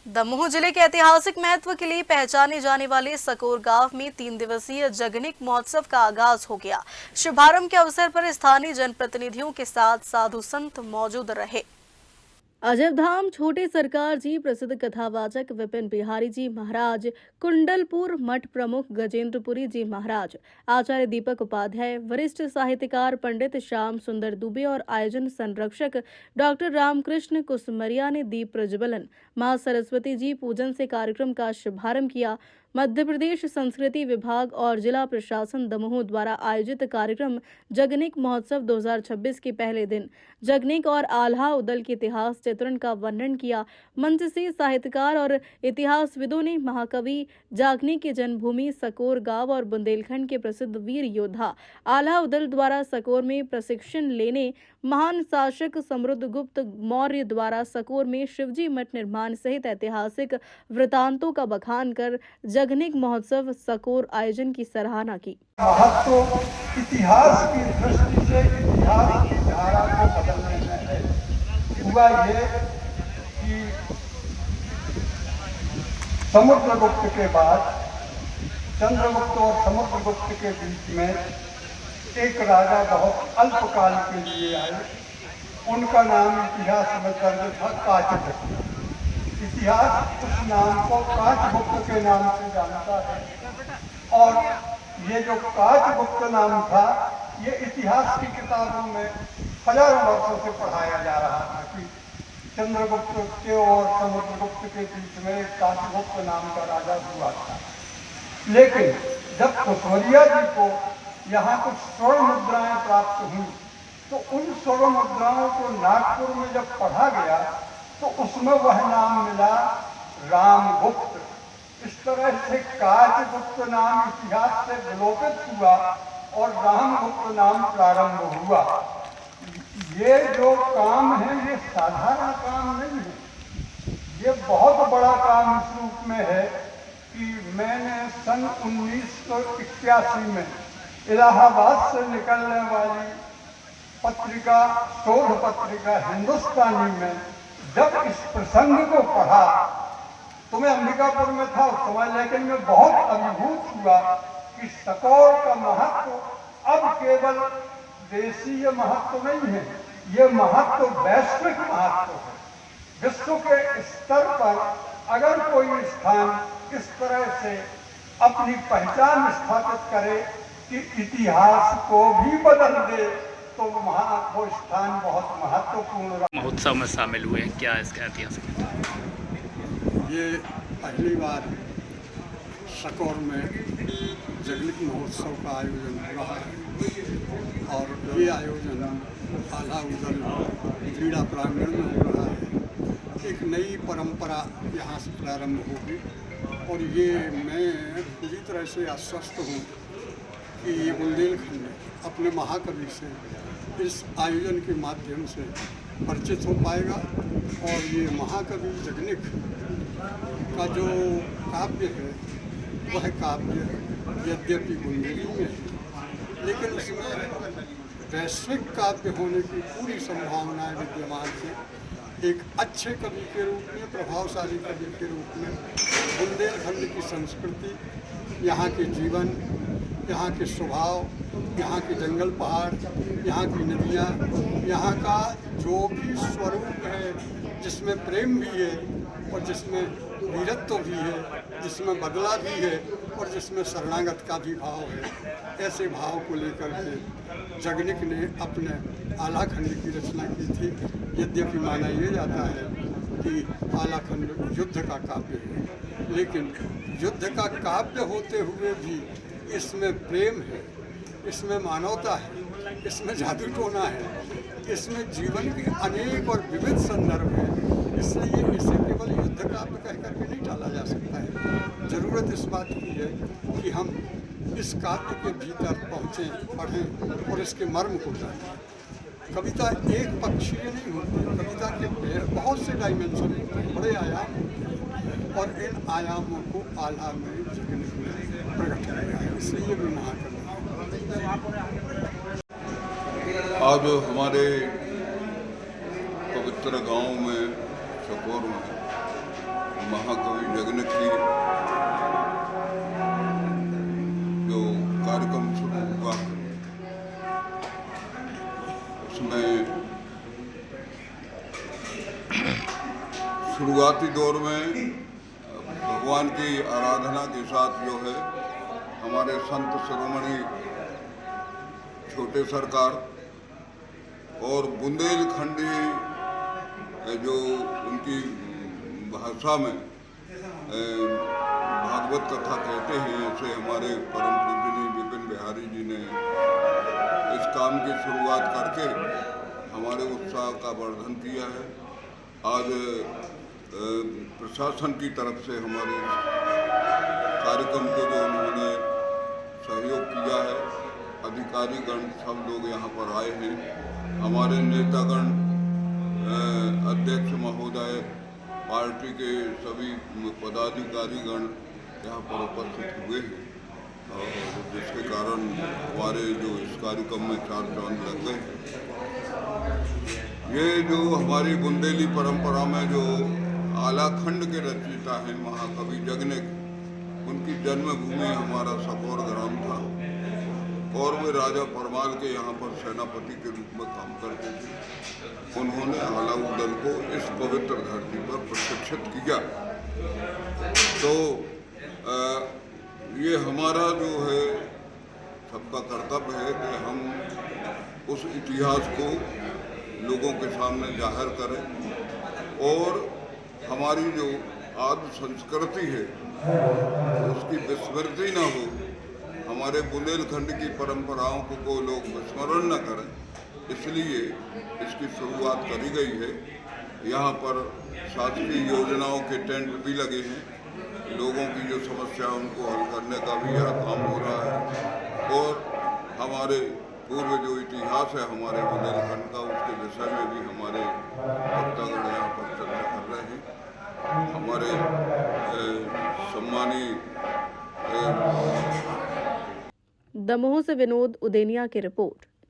दमोह जिले के ऐतिहासिक महत्व के लिए पहचाने जाने वाले सकोर गांव में 3 दिवसीय जगनिक महोत्सव का आगाज हो गया। शुभारंभ के अवसर पर स्थानीय जनप्रतिनिधियों के साथ साधु संत मौजूद रहे। अजबधाम छोटे सरकार जी, प्रसिद्ध कथावाचक विपिन बिहारी जी महाराज, कुंडलपुर मठ प्रमुख गजेंद्रपुरी जी महाराज, आचार्य दीपक उपाध्याय, वरिष्ठ साहित्यकार पंडित श्याम सुंदर दुबे और आयोजन संरक्षक डॉक्टर रामकृष्ण कुसमरिया ने दीप प्रज्वलन, मां सरस्वती जी पूजन से कार्यक्रम का शुभारंभ किया। मध्य प्रदेश संस्कृति विभाग और जिला प्रशासन दमोह द्वारा आयोजित कार्यक्रम जगनिक महोत्सव 2026 के पहले दिन जगनिक और आल्हा उदल के इतिहास चित्रण का वर्णन किया। मंच से साहित्यकार और इतिहासविदों ने महाकवि जागनिक की जन्मभूमि सकोर गांव और बुंदेलखंड के प्रसिद्ध वीर योद्धा आल्हा उदल द्वारा सकोर में प्रशिक्षण लेने, महान शासक समुद्रगुप्त मौर्य द्वारा सकोर में शिवजी मठ निर्माण सहित ऐतिहासिक वृतांतों का बखान कर जगनिक महोत्सव सकोर आयोजन की सराहना की। महत्व इतिहास की दृष्टि से इतिहास की धारा को बदलने में है। हुआ ये कि समुद्रगुप्त के बाद चंद्रगुप्त और समुद्रगुप्त के बीच में एक राजा बहुत अल्पकाल के लिए आए। उनका नाम इतिहास में दर्ज था काचगुप्त। इतिहास उस नाम को काचगुप्त के नाम से जानता है और ये जो काचगुप्त नाम था ये इतिहास की किताबों में हजारों वर्षों से पढ़ाया जा रहा था कि चंद्रगुप्त के और समुद्रगुप्त के बीच में काचगुप्त नाम का राजा हुआ था। लेकिन जब कुसमरिया जी को यहाँ कुछ स्वर्ण मुद्राएं प्राप्त हुई तो उन स्वर्ण मुद्राओं को नागपुर में जब पढ़ा गया तो उसमें वह नाम मिला रामगुप्त। इस तरह से काचगुप्त नाम इतिहास से विलोपित हुआ और रामगुप्त नाम प्रारंभ हुआ। ये जो काम है ये साधारण काम नहीं है, ये बहुत बड़ा काम इस रूप में है कि मैंने सन 1981 में इलाहाबाद से निकलने वाली पत्रिका, शोध पत्रिका हिंदुस्तानी में जब इस प्रसंग को पढ़ा तो मैं अंबिकापुर में था उस समय, लेकिन मैं बहुत अभिभूत हुआ कि सकोर का महत्व अब केवल देशीय महत्व नहीं है, ये महत्व वैश्विक महत्व है। विश्व के स्तर पर अगर कोई स्थान इस तरह से अपनी पहचान स्थापित करे कि इतिहास को भी बदल दे तो वहाँ वो स्थान बहुत महत्वपूर्ण रहा। महोत्सव में शामिल हुए हैं, क्या इसका इतिहास? ये पहली बार सकोर में जगनिक महोत्सव का आयोजन हो रहा है और ये आयोजन आल्हा उदल क्रीड़ा प्रांगण में हो रहा है। एक नई परंपरा यहाँ से प्रारंभ होगी और ये मैं पूरी तरह से आश्वस्त हूँ कि ये बुंदेलखंड अपने महाकवि से इस आयोजन के माध्यम से परिचित हो पाएगा और ये महाकवि जगनिक का जो काव्य है वह काव्य यद्यपि बुंदेली में है लेकिन उसमें वैश्विक काव्य होने की पूरी संभावनाएं विद्यमान है। एक अच्छे कवि के रूप में, प्रभावशाली कवि के रूप में बुंदेलखंड की संस्कृति, यहाँ के जीवन, यहाँ के स्वभाव, यहाँ के जंगल पहाड़, यहाँ की नदियाँ, यहाँ का जो भी स्वरूप है जिसमें प्रेम भी है और जिसमें वीरत्व भी है, जिसमें बदला भी है और जिसमें शरणागत का भी भाव है, ऐसे भाव को लेकर के जगनिक ने अपने आल्हाखंड की रचना की थी। यद्यपि माना यह जाता है कि आल्हाखंड युद्ध का काव्य है, लेकिन युद्ध का काव्य होते हुए भी इसमें प्रेम है, इसमें मानवता है, इसमें जादू टोना है, इसमें जीवन के अनेक और विविध संदर्भ हैं। इसलिए इसे केवल युद्ध काव्य कह करके नहीं टाला जा सकता है। ज़रूरत इस बात की है कि हम इस काव्य के भीतर पहुँचें, पढ़ें और इसके मर्म को जानें। कविता एक पक्षीय नहीं होती, कविता के बहुत से डायमेंशन होते हैं, बड़े आयाम होते हैं और इन आयामों को आल्हा में जगनिक में प्रकट किया है, इसलिए भी महाकवि। आज हमारे पवित्र गांव में सकोर में महाकवि जगनिक की जो कार्यक्रम शुरू हुआ उसमें शुरुआती दौर में भगवान की आराधना के साथ जो है हमारे संत शिरोमणि छोटे सरकार और बुंदेलखंडी जो उनकी भाषा में भागवत कथा कहते हैं, ऐसे हमारे परम पूजनीय विपिन बिहारी जी ने इस काम की शुरुआत करके हमारे उत्साह का वर्धन किया है। आज प्रशासन की तरफ से हमारे कार्यक्रम को जो उन्होंने सहयोग किया है, अधिकारीगण सब लोग यहाँ पर आए हैं। हमारे नेतागण, अध्यक्ष महोदय, पार्टी के सभी पदाधिकारीगण यहाँ पर उपस्थित हुए हैं और जिसके कारण हमारे जो इस कार्यक्रम में 4 चांद लग गए। ये जो हमारी बुंदेली परंपरा में जो आलाखंड के रचयिता हैं महाकवि जगनिक, उनकी जन्मभूमि हमारा सकौर ग्राम था और वे राजा परमाल के यहाँ पर सेनापति के रूप में काम करते थे। उन्होंने आलाऊ दल को इस पवित्र धरती पर प्रशिक्षित किया। तो ये हमारा जो है सबका कर्तव्य है कि हम उस इतिहास को लोगों के सामने जाहिर करें और हमारी जो आदि संस्कृति है उसकी विस्मृति न हो, हमारे बुंदेलखंड की परंपराओं को लोग विस्मरण न करें, इसलिए इसकी शुरुआत करी गई है। यहाँ पर शासकीय योजनाओं के टेंट भी लगे हैं, लोगों की जो समस्या उनको हल करने का भी यहाँ काम हो रहा है और हमारे पूर्व जो इतिहास है हमारे बुंदेलखंड का, उसके विषय में भी हमारे वक्तागण यहाँ पर चर्चा कर रहे हैं। हमारे सम्मानीय दमोह से विनोद उदेनिया की रिपोर्ट।